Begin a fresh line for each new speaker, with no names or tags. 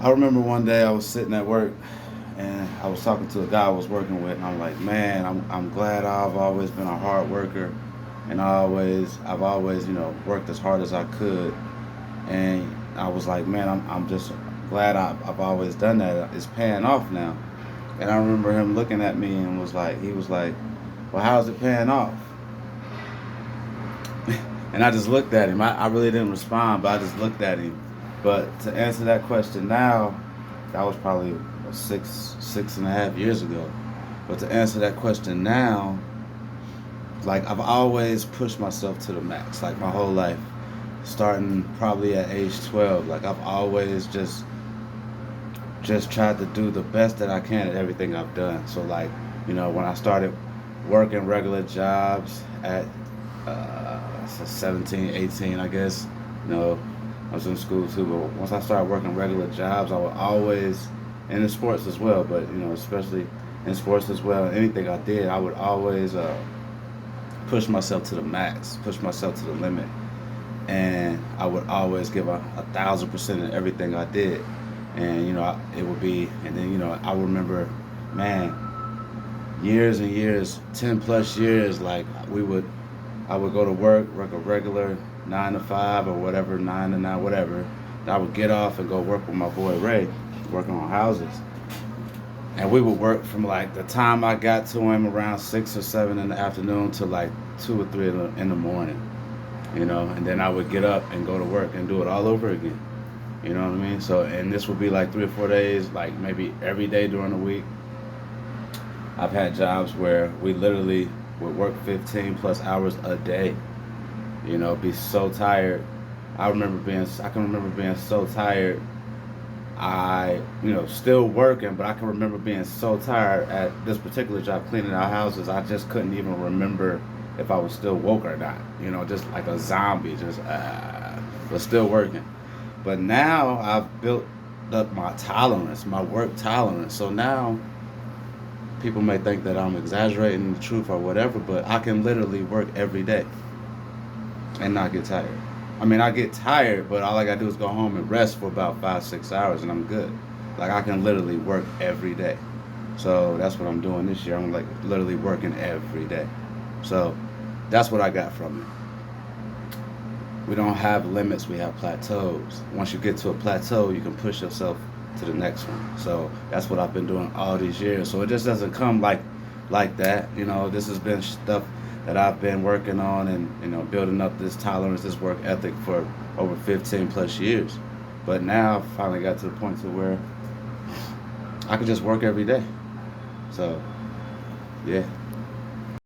I remember one day I was sitting at work and I was talking to a guy I was working with, and I'm like, man, I'm glad I've always been a hard worker, and I've always worked as hard as I could, and I was like, man, I'm just glad I've always done that. It's paying off now. And I remember him looking at me and he was like, well, how's it paying off? And I just looked at him. I really didn't respond, but I just looked at him. But to answer that question now, that was probably six and a half years ago. But to answer that question now, like I've always pushed myself to the max, like my whole life, starting probably at age 12. Like I've always just tried to do the best that I can at everything I've done. So like, when I started working regular jobs at 17, 18, I guess, you know, I was in school too, but once I started working regular jobs, I would always, and in sports as well, but especially in sports as well, anything I did, I would always push myself to the max, push myself to the limit, and I would always give 1,000% in everything I did, and it would be, and then I remember, man, years and years, 10 plus years, like I would go to work a regular 9 to 5 or whatever, 9 to 9, whatever. I would get off and go work with my boy Ray, working on houses. And we would work from like the time I got to him around 6 or 7 in the afternoon to like 2 or 3 in the morning, and then I would get up and go to work and do it all over again. You know what I mean? So, and this would be like 3 or 4 days, like maybe every day during the week. I've had jobs where we literally would work 15 plus hours a day, be so tired. I can remember being so tired. Still working, but I can remember being so tired at this particular job cleaning our houses. I just couldn't even remember if I was still woke or not. Just like a zombie, but still working. But now I've built up my tolerance, my work tolerance. So now people may think that I'm exaggerating the truth or whatever, but I can literally work every day and not get tired. I mean, I get tired, but all I gotta do is go home and rest for about 5, 6 hours, and I'm good. Like I can literally work every day. So that's what I'm doing this year. I'm like literally working every day. So that's what I got from it. We don't have limits. We have plateaus. Once you get to a plateau, you can push yourself to the next one. So that's what I've been doing all these years. So it just doesn't come like that. This has been stuff that I've been working on and building up this tolerance, this work ethic for over 15 plus years. But now I've finally got to the point to where I can just work every day. So yeah.